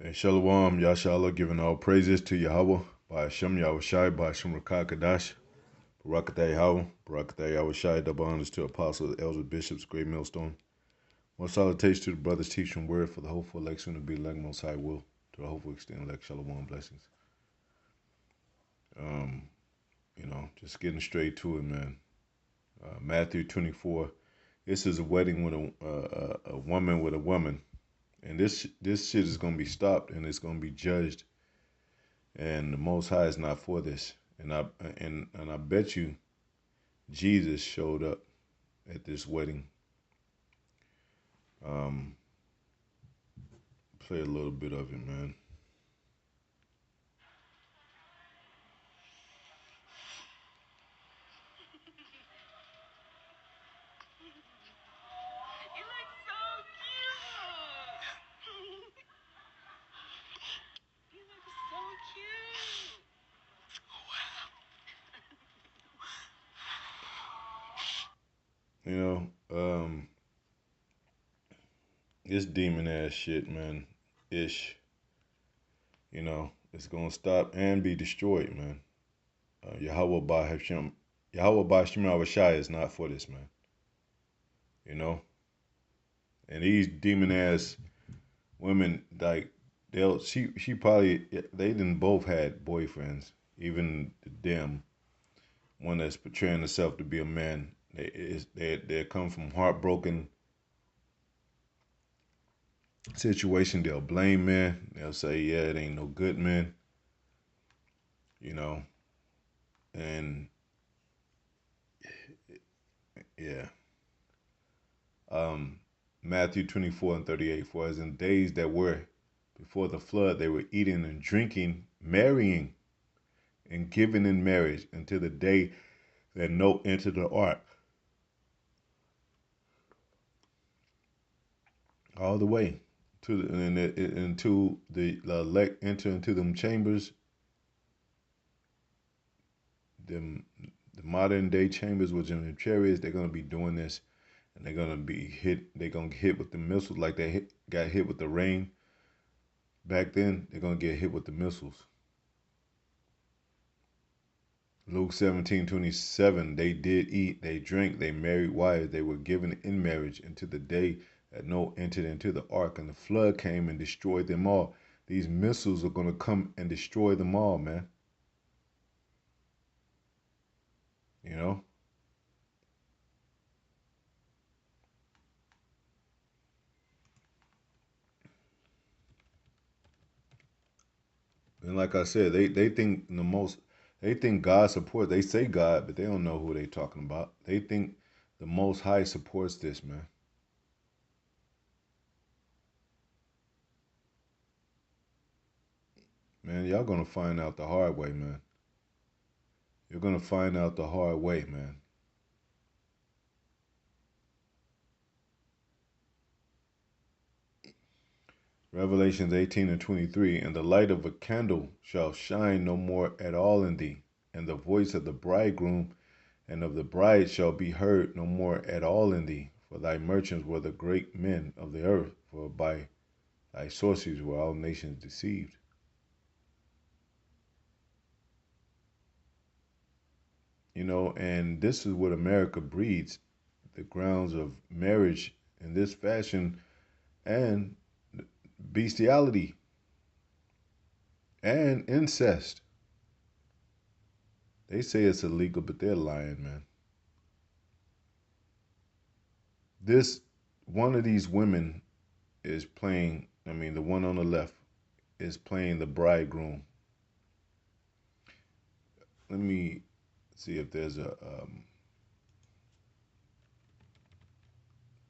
And Shalom, Yashala, giving all praises to Yahweh, by Hashem Yahushai, by Hashem Rakakadash, Barakatah Yahweh, Barakatah Yahushai, double honors to apostles, elders, bishops, great millstone. One salutation to the brothers teaching word for the hopeful election to be elect most high will, to the hopeful extend elect Shalom blessings. Just getting straight to it, man. Matthew 24. This is a wedding with a woman with a woman. And this shit is gonna be stopped and it's gonna be judged. And the Most High is not for this. And I bet you Jesus showed up at this wedding. Play a little bit of it, man. You know, this demon ass shit, man, ish. It's gonna stop and be destroyed, man. Yahweh Ba Hashem, Yahweh Ba Hashem Shai is not for this, man. You know, and these demon ass women, like she probably they didn't both had boyfriends, even them. One that's portraying herself to be a man. They come from heartbroken situation. They'll blame men. They'll say, yeah, it ain't no good men. You know, and yeah. Matthew 24:38. For as in days that were before the flood, they were eating and drinking, marrying, and giving in marriage until the day that Noah entered the ark. All the way to into the elect enter into them chambers, them the modern day chambers, which in the chariots, they're gonna be doing this, and they're gonna be hit. They're gonna get hit with the missiles like they got hit with the rain back then. They're gonna get hit with the missiles. Luke 17:27. They did eat, they drank, they married wives, they were given in marriage until the day that Noah entered into the ark, and the flood came and destroyed them all. These missiles are gonna come and destroy them all, man. You know? And like I said, they think they think God supports, they say God, but they don't know who they talking about. They think the Most High supports this, man. Man, y'all gonna find out the hard way, man. You're gonna find out the hard way, man. Revelations 18:23, and the light of a candle shall shine no more at all in thee, and the voice of the bridegroom and of the bride shall be heard no more at all in thee, for thy merchants were the great men of the earth, for by thy sorceries were all nations deceived. And this is what America breeds, the grounds of marriage in this fashion, and bestiality and incest. They say it's illegal, but they're lying, man. This one of these women is playing, I mean, the one on the left is playing the bridegroom. Let me see if there's a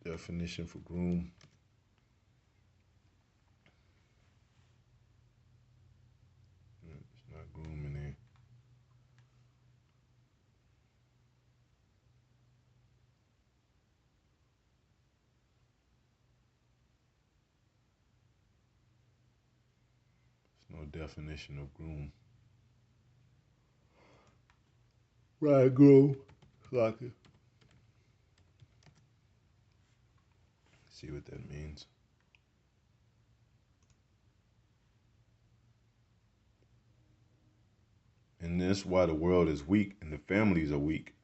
definition for groom. It's not groom in there. There's no definition of groom. Bridegroom. Like it. See what that means. and that's why the world is weak and the families are weak.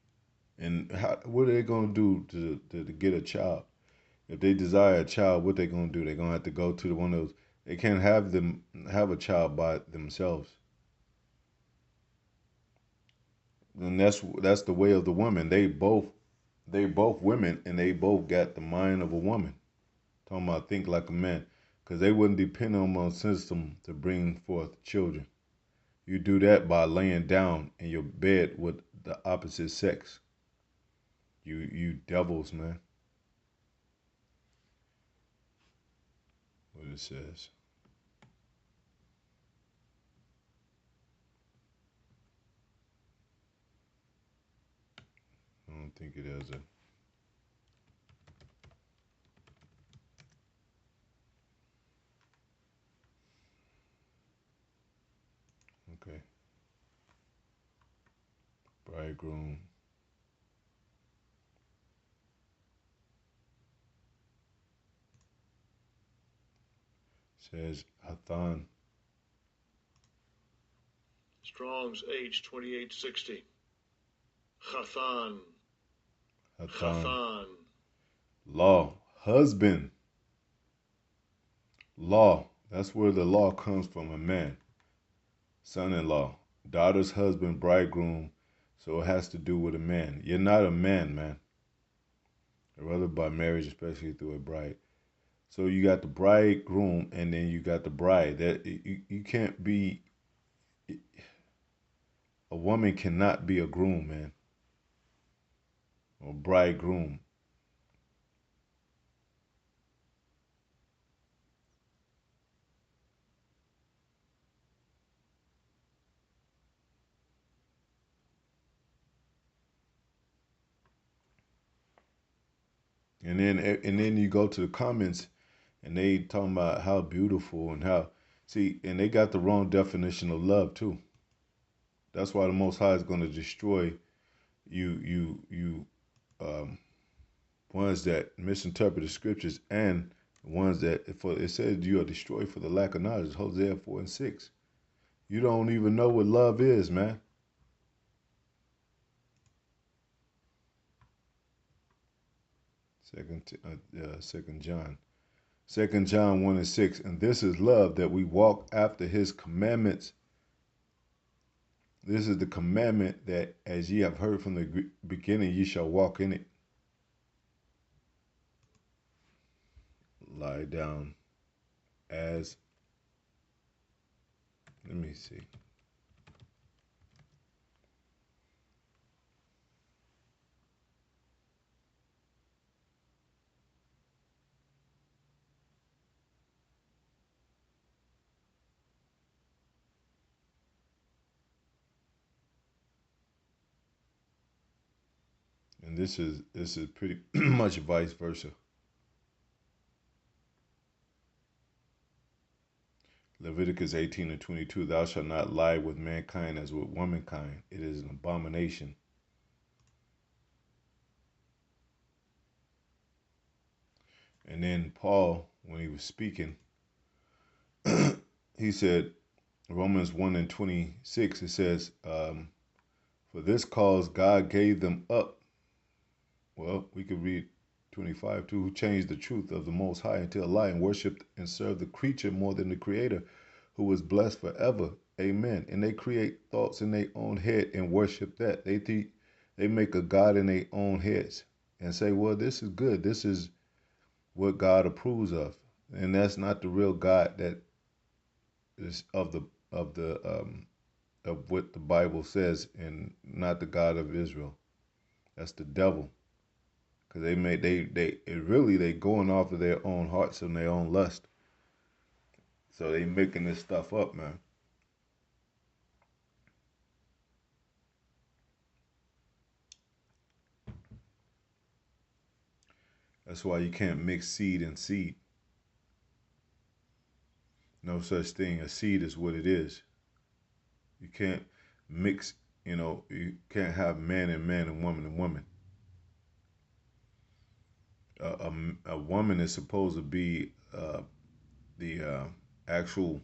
And what are they gonna do to get a child? If they desire a child, what they gonna do? They're gonna have to go to one of those. They can't have them have a child by themselves. And that's the way of the woman. They both women, and they both got the mind of a woman. Talking about think like a man, because they wouldn't depend on one system to bring forth children. You do that by laying down in your bed with the opposite sex. You devils, man. What it says. I don't think it has a. Okay. Bridegroom says Hathan. Strong's H 2860. Chathan. Hathan. Chathan. Law. Husband. Law. That's where the law comes from, a man. Son-in-law. Daughter's husband, bridegroom. So it has to do with a man. You're not a man, man. Rather by marriage, especially through a bride. So you got the bridegroom, and then you got the bride. That you can't be. A woman cannot be a groom, man, or bridegroom. And then you go to the comments, and they talking about how beautiful and how see, and they got the wrong definition of love too. That's why the Most High is going to destroy you um, ones that misinterpret the scriptures and ones that for it says you are destroyed for the lack of knowledge. Hosea 4:6. You don't even know what love is, man. Second John. Second John 1:6. And this is love, that we walk after his commandments. This is the commandment, that as ye have heard from the beginning, ye shall walk in it. Lie down as, let me see. And this is pretty much vice versa. Leviticus 18:22. Thou shalt not lie with mankind as with womankind. It is an abomination. And then Paul, when he was speaking, he said, Romans 1:26, it says, for this cause God gave them up. Well, we could read 25 too, who changed the truth of the Most High into a lie and worshiped and served the creature more than the Creator, who was blessed forever. Amen. And they create thoughts in their own head and worship that. They make a God in their own heads and say, well, this is good. This is what God approves of. And that's not the real God that is of what the Bible says, and not the God of Israel. That's the devil. Because they going off of their own hearts and their own lust. So they making this stuff up, man. That's why you can't mix seed and seed. No such thing. A seed is what it is. You can't mix, you can't have man and woman and woman. A woman is supposed to be the actual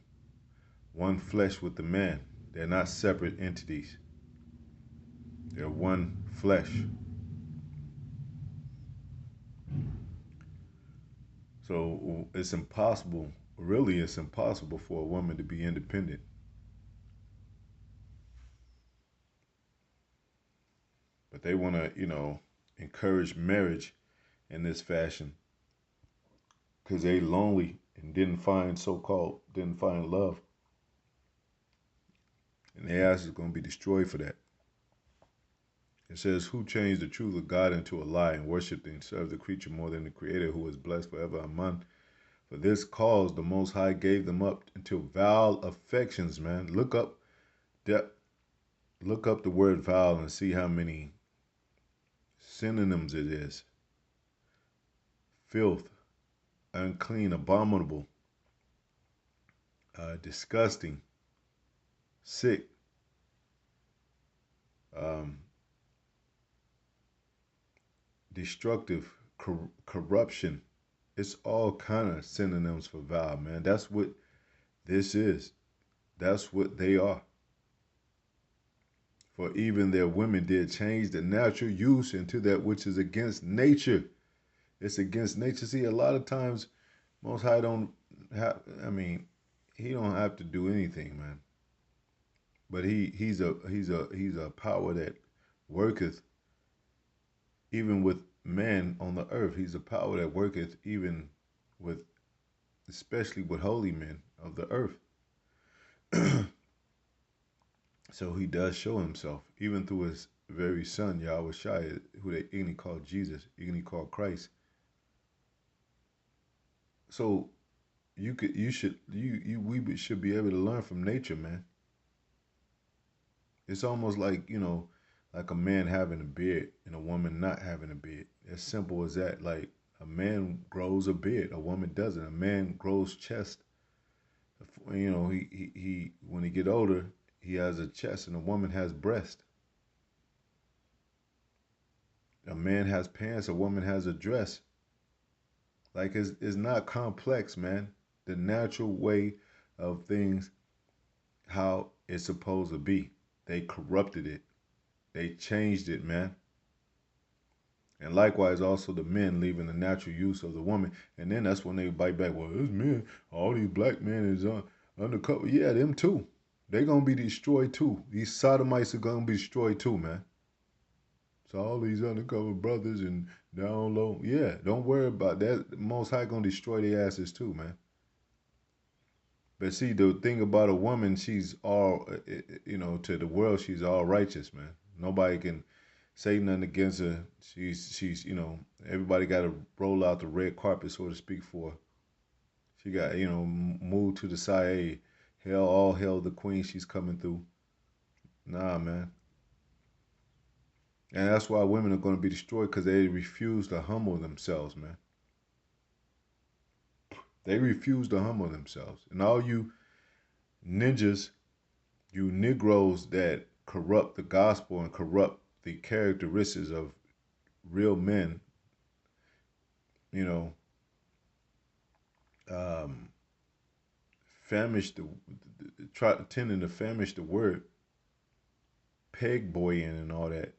one flesh with the man. They're not separate entities. They're one flesh. So it's impossible, really, it's impossible for a woman to be independent. But they want to, encourage marriage in this fashion because they lonely and didn't find love, and their ass is going to be destroyed for that. It says, "Who changed the truth of God into a lie and worshipped and served the creature more than the Creator, who is blessed forever. Amen. For this cause the Most High gave them up into vile affections." Man, that. Look up the word vile and see how many synonyms it is: filth, unclean, abominable, disgusting, sick, um, destructive, corruption. It's all kind of synonyms for vile, man. That's what this is. That's what they are. For even their women did change the natural use into that which is against nature. It's against nature. See, a lot of times, Most High don't have. I mean, he don't have to do anything, man. But he's a power that worketh even with man on the earth. He's a power that worketh even with, especially with holy men of the earth. So he does show himself even through his very son Yahweh Shai, who they even call Jesus, even call Christ. So we should be able to learn from nature, man. It's almost like a man having a beard and a woman not having a beard. As simple as that. Like a man grows a beard, a woman doesn't. A man grows chest. He when he get older, he has a chest, and a woman has breast. A man has pants, a woman has a dress. Like it's not complex, man. The natural way of things, how it's supposed to be. They corrupted it. They changed it, man. And likewise, also the men leaving the natural use of the woman. And then that's when they bite back. Well, this men, all these black men is undercover. Yeah, them too. They gonna be destroyed too. These sodomites are gonna be destroyed too, man. So all these undercover brothers and down low, yeah, don't worry about that. Most High gonna destroy their asses too, man. But see, the thing about a woman, she's all, to the world, she's all righteous, man. Nobody can say nothing against her. She's, everybody got to roll out the red carpet, so to speak, for her. She got, move to the side. Hey, hell, all hell, the queen, she's coming through. Nah, man. And that's why women are going to be destroyed because they refuse to humble themselves, man. They refuse to humble themselves. And all you ninjas, you Negroes that corrupt the gospel and corrupt the characteristics of real men, you know, um, famish try tending to famish the word, peg boying and all that.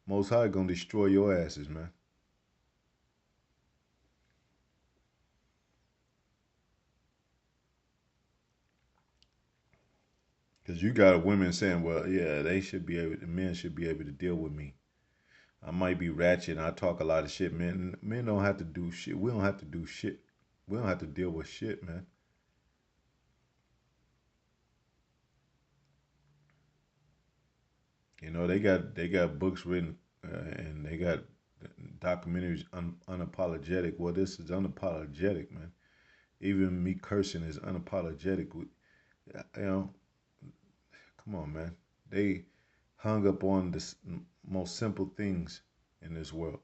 Most High gonna destroy your asses, man. Cause you got women saying, well, yeah, the men should be able to deal with me. I might be ratchet and I talk a lot of shit, man. Men don't have to do shit. We don't have to do shit. We don't have to deal with shit, man. They got books written and they got documentaries unapologetic. Well, this is unapologetic, man. Even me cursing is unapologetic. You know, come on, man. They hung up on the most simple things in this world,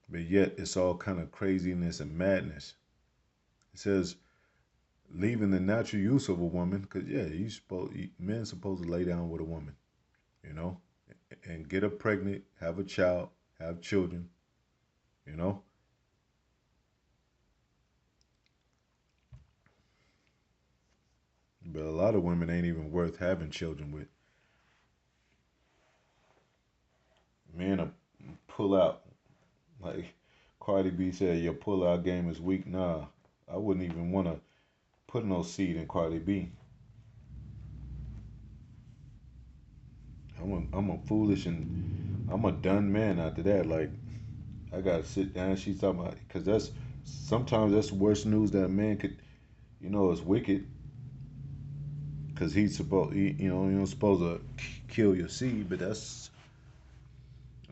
but yet it's all kind of craziness and madness. It says leaving the natural use of a woman, because yeah, men supposed to lay down with a woman, you know, and get her pregnant, have a child, have children, you know. But a lot of women ain't even worth having children with. Men will pull out. Like Cardi B said, your pull out game is weak. Nah, I wouldn't even want to put no seed in Cardi B. I'm a foolish and I'm a done man after that. Like I gotta sit down. She's talking about because that's sometimes that's worse news that a man could. It's wicked because he's supposed. You're not supposed to kill your seed, but that's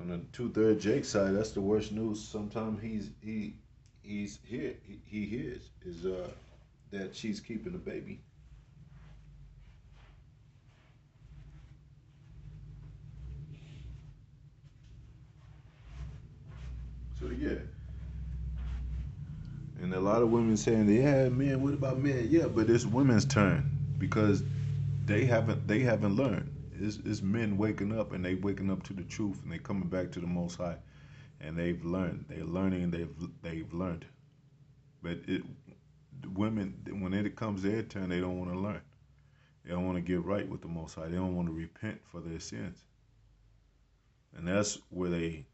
on the 2/3 Jake side. That's the worst news. Sometimes he's here. He hears is that she's keeping the baby. So yeah, and a lot of women saying, "Yeah, man, what about men?" Yeah, but it's women's turn because they haven't learned. It's men waking up and they waking up to the truth and they coming back to the Most High and they've learned. They're learning. They've learned. But women when it comes their turn, they don't want to learn. They don't want to get right with the Most High. They don't want to repent for their sins, and that's where they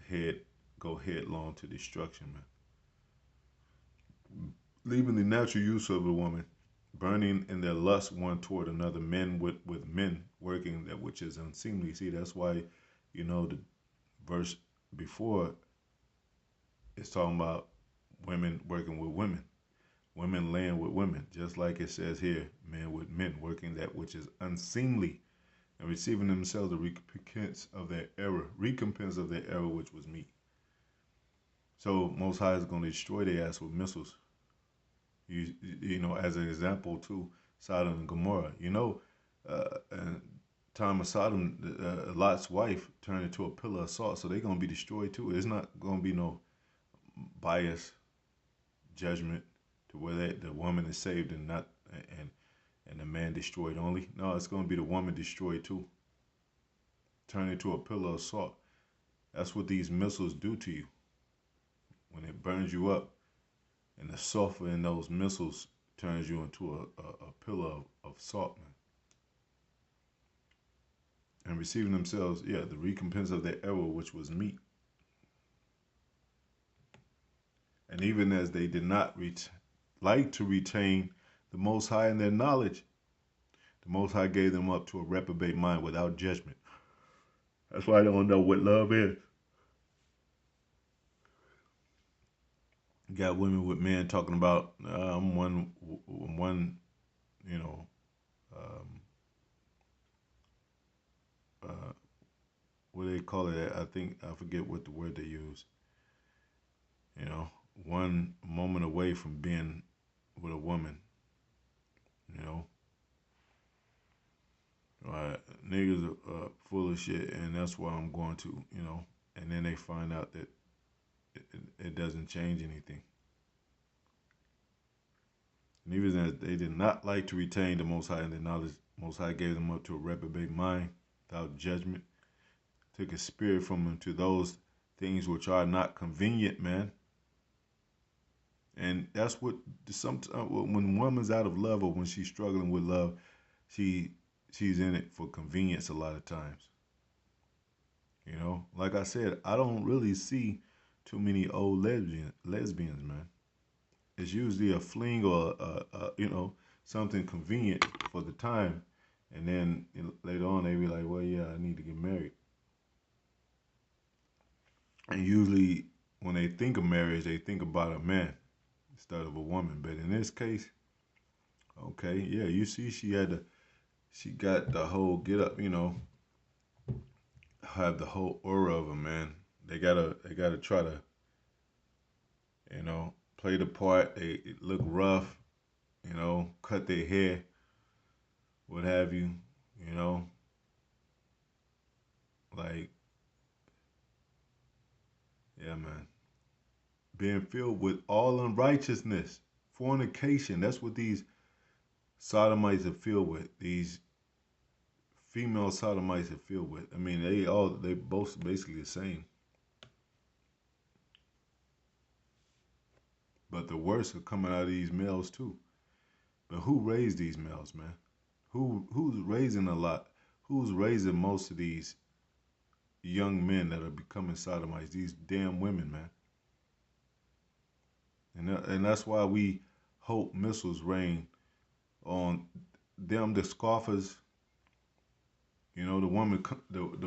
head go headlong to destruction, man. Leaving the natural use of a woman, burning in their lust one toward another, men with men working that which is unseemly. See, that's why, the verse before is talking about women working with women laying with women, just like it says here, men with men working that which is unseemly and receiving themselves the recompense of their error, which was meat. So Most High is going to destroy their ass with missiles. As an example too, Sodom and Gomorrah. And time of Sodom, Lot's wife turned into a pillar of salt, so they're gonna be destroyed too. It's not gonna be no bias judgment to where the woman is saved and not and and the man destroyed only. No, it's gonna be the woman destroyed too, turned into a pillar of salt. That's what these missiles do to you when it burns you up, and the sulfur in those missiles turns you into a pillar of salt, man. And receiving themselves, yeah, the recompense of their error, which was meat. And even as they did not like to retain the Most High in their knowledge, the Most High gave them up to a reprobate mind without judgment. That's why I don't know what love is. You got women with men talking about I'm one, you know, um, uh, what do they call it? I think I forget what the word they use. You know, one moment away from being with a woman. You know, niggas are full of shit, and that's why I'm going to. And then they find out that it doesn't change anything. And even as they did not like to retain the Most High in their knowledge, Most High gave them up to a reprobate mind without judgment, took his spirit from them to those things which are not convenient, man. And that's what sometimes when woman's out of love or when she's struggling with love, she she's in it for convenience a lot of times. Like I said, I don't really see too many old lesbians, man. It's usually a fling or something convenient for the time, and then later on they be like, well, yeah, I need to get married. And usually when they think of marriage, they think about a man instead of a woman. But in this case, okay, yeah, you see, she got the whole get up, have the whole aura of a man. They gotta try to, play the part. They look rough, cut their hair, what have you, you know, like, yeah, man. Being filled with all unrighteousness, fornication. That's what these sodomites are filled with. These female sodomites are filled with. I mean, they both basically the same, but the worst are coming out of these males too. But who raised these males, man? Who's raising a lot? Who's raising most of these young men that are becoming sodomites? These damn women, man. And that's why we hope missiles rain on them, the scoffers. You know, the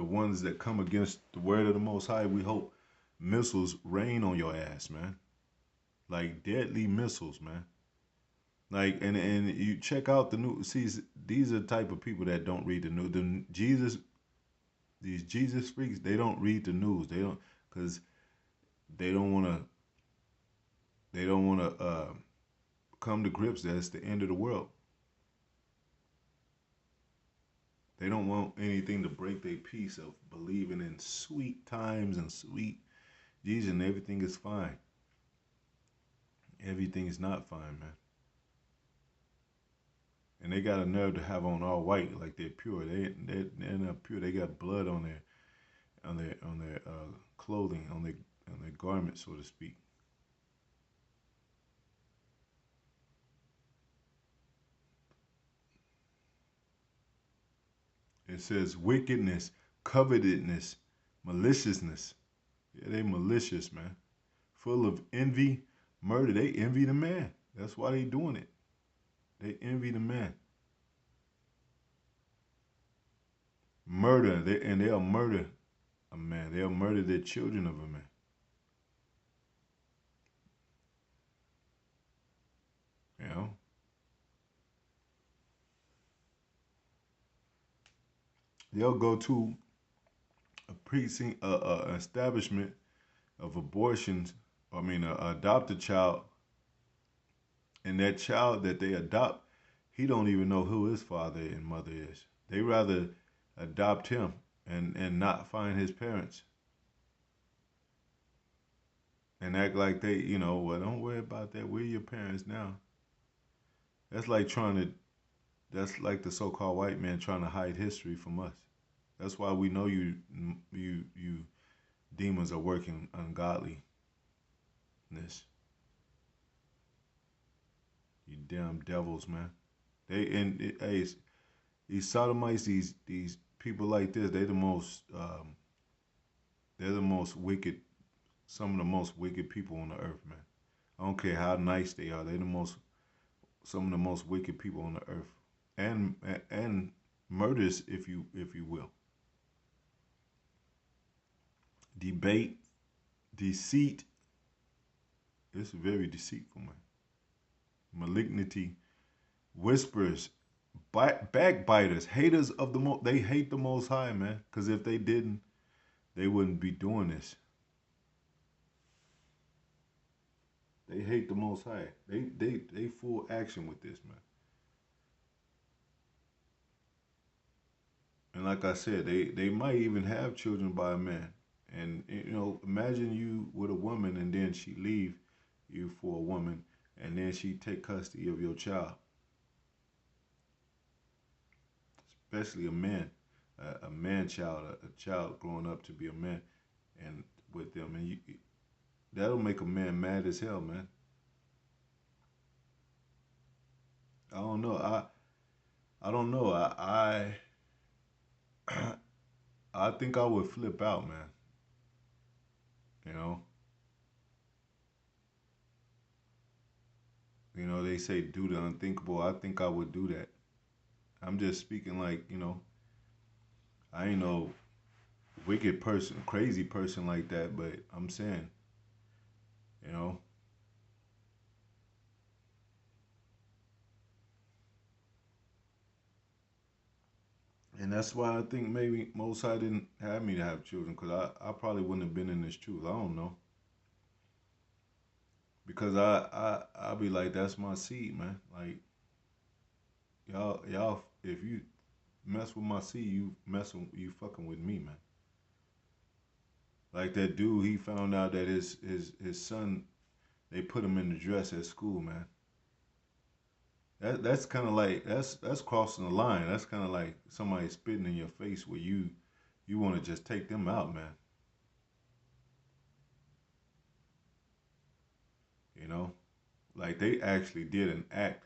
ones that come against the word of the Most High. We hope missiles rain on your ass, man. Like deadly missiles, man. Like and you check out the new. See, these are the type of people that don't read the news. These Jesus freaks, they don't read the news. They don't, because they don't want to. They don't want to come to grips that it's the end of the world. They don't want anything to break their peace of believing in sweet times and sweet Jesus, and everything is fine. Everything is not fine, man. And they got a nerve to have on all white like they're pure. They're not pure. They got blood on their clothing, on their garments, so to speak. It says wickedness, covetousness, maliciousness. Yeah, they malicious, man. Full of envy, murder. They envy the man. That's why they doing it. They envy the man. Murder. They'll murder a man. They'll murder their children of a man. You know. They'll go to a precinct, establishment of abortions. I mean, adopt a child, and that child that they adopt, he don't even know who his father and mother is. They rather adopt him and not find his parents and act like they, well, don't worry about that. We're your parents now. That's like trying to. That's like the so-called white man trying to hide history from us. That's why we know you demons are working ungodliness. You damn devils, man. Hey, these sodomites, these people like this, they're the most wicked, some of the most wicked people on the earth, man. I don't care how nice they are. They're some of the most wicked people on the earth, and and murders, if you will. Debate, deceit. It's very deceitful, man. Malignity, whispers, backbiters, haters of the most. They hate the Most High, man. Because if they didn't, they wouldn't be doing this. They hate the Most High. They full action with this, man. And like I said, they might even have children by a man. And imagine you with a woman, and then she leave you for a woman, and then she take custody of your child, especially a man, a man child, a child growing up to be a man, and with them, and that'll make a man mad as hell, man. I don't know. I don't know. I think I would flip out, man. You know, they say do the unthinkable. I think I would do that. I'm just speaking like, I ain't no wicked person, crazy person like that, but I'm saying, you know, and that's why I think maybe Most High didn't have me to have children, because I probably wouldn't have been in this truth. I don't know. Because I'll be like, that's my seed, man. Like, y'all, if you mess with my seed, you fucking with me, man. Like that dude, he found out that his son, they put him in the dress at school, man. That's kind of like that's crossing the line. That's kind of like somebody spitting in your face where you want to just take them out, man. You know, like they actually did an act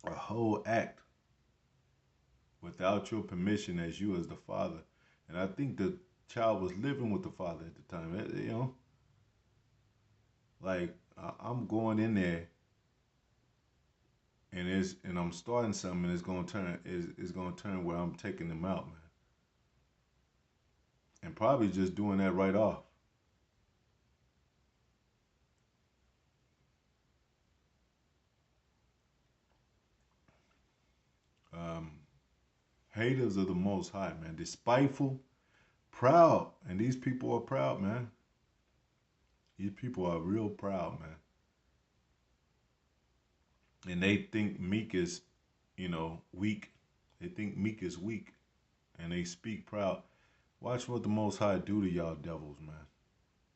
a whole act without your permission as you as the father. And I think the child was living with the father at the time. You know, like I'm going in there and I'm starting something and it's gonna turn where I'm taking them out, man. And probably just doing that right off. Um, Haters of the most high, man. Despiteful, proud. And these people are proud, man. These people are real proud, man. And they think meek is, weak. They think meek is weak. And they speak proud. Watch what the most high do to y'all devils, man.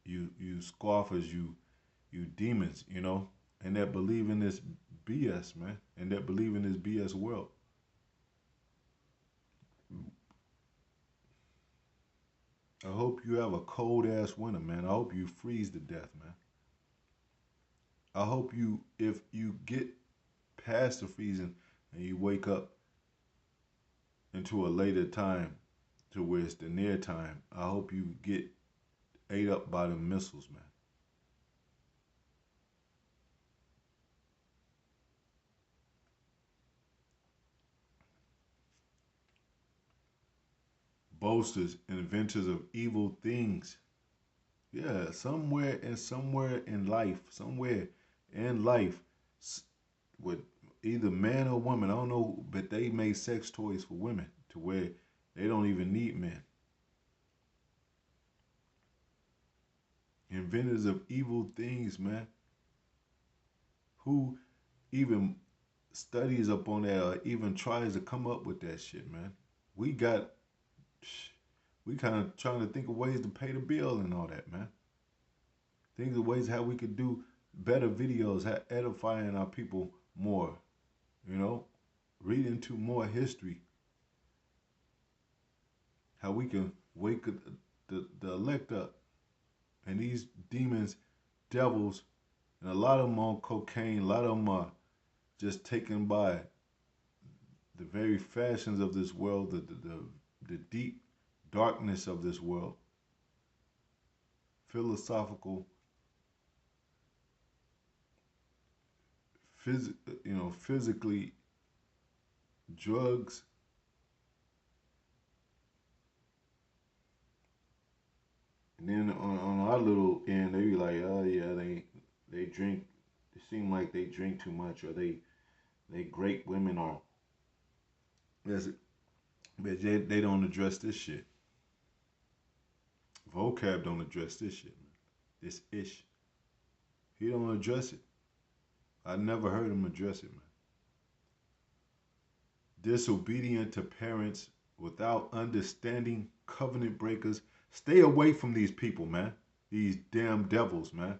You scoffers, you demons, and that believe in this BS, man. And that believe in this BS world. I hope you have a cold ass winter, man. I hope you freeze to death, man. I hope if you get past the freezing and you wake up into a later time to where it's the near time, I hope you get ate up by the missiles, man. Boasters, inventors of evil things. Yeah, somewhere in life, with either man or woman, I don't know, but they made sex toys for women to where they don't even need men. Inventors of evil things, man. Who even studies up on that or even tries to come up with that shit, man? We got, we kind of trying to think of ways to pay the bill and all that, man. Think of ways how we could do better videos, edifying our people more, you know, read into more history, how we can wake the elect up. And these demons, devils, and a lot of them on cocaine, a lot of them are just taken by the very fashions of this world, the deep darkness of this world, philosophical, physically, drugs. And then on our little end, they be like, oh yeah, they drink. It seem like they drink too much, or they great women are. Yes, but they don't address this shit. Vocab don't address this shit, man. This ish. He don't address it. I never heard him address it, man. Disobedient to parents without understanding, covenant breakers. Stay away from these people, man. These damn devils, man.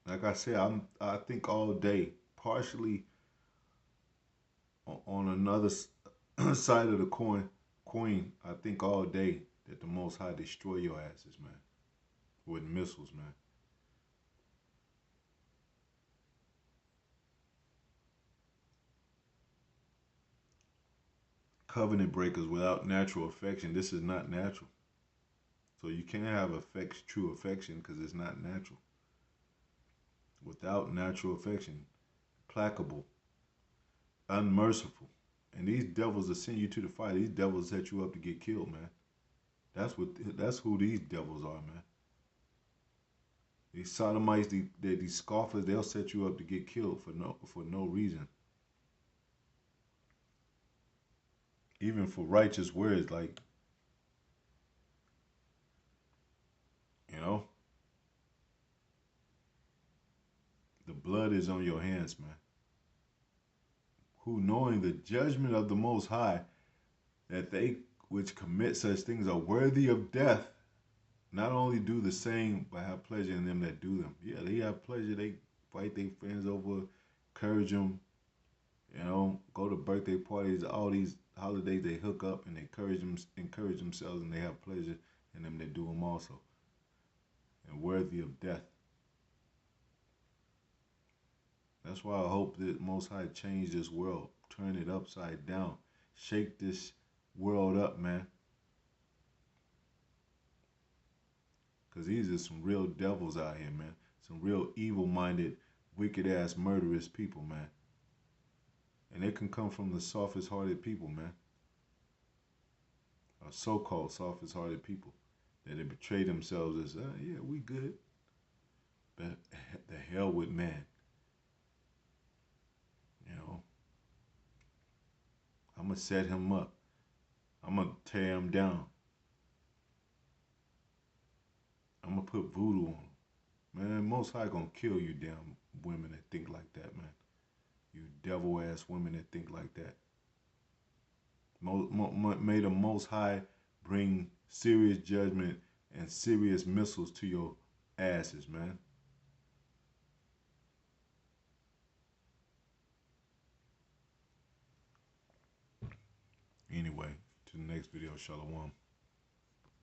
Like I said, I think all day, partially on another side of the coin. I think all day that the Most High destroy your asses, man, with missiles, man. Covenant breakers without natural affection. This is not natural. So you can't have true affection because it's not natural. Without natural affection, placable, unmerciful. And these devils that send you to the fire, these devils set you up to get killed, man. That's who these devils are, man. These sodomites, these scoffers, they'll set you up to get killed for no reason. Even for righteous words, like, you know, the blood is on your hands, man. Who knowing the judgment of the most high, that they which commit such things are worthy of death, not only do the same, but have pleasure in them that do them. Yeah, they have pleasure. They fight their friends over, encourage them, go to birthday parties, all these holidays. They hook up and encourage themselves, and they have pleasure in them that do them also. and worthy of death. That's why I hope that Most High change this world, turn it upside down, shake this world up, man. Because these are some real devils out here, man. Some real evil-minded, wicked-ass, murderous people, man. And they can come from the softest-hearted people, man. Or so-called softest-hearted people. That they betray themselves as, yeah, we good. But the hell with man. You know, I'm going to set him up. I'm going to tear him down. I'm going to put voodoo on him. Man, Most High gonna kill you damn women that think like that, man. You devil ass women that think like that. May the Most High bring serious judgment and serious missiles to your asses, man. Anyway, to the next video, Shalom.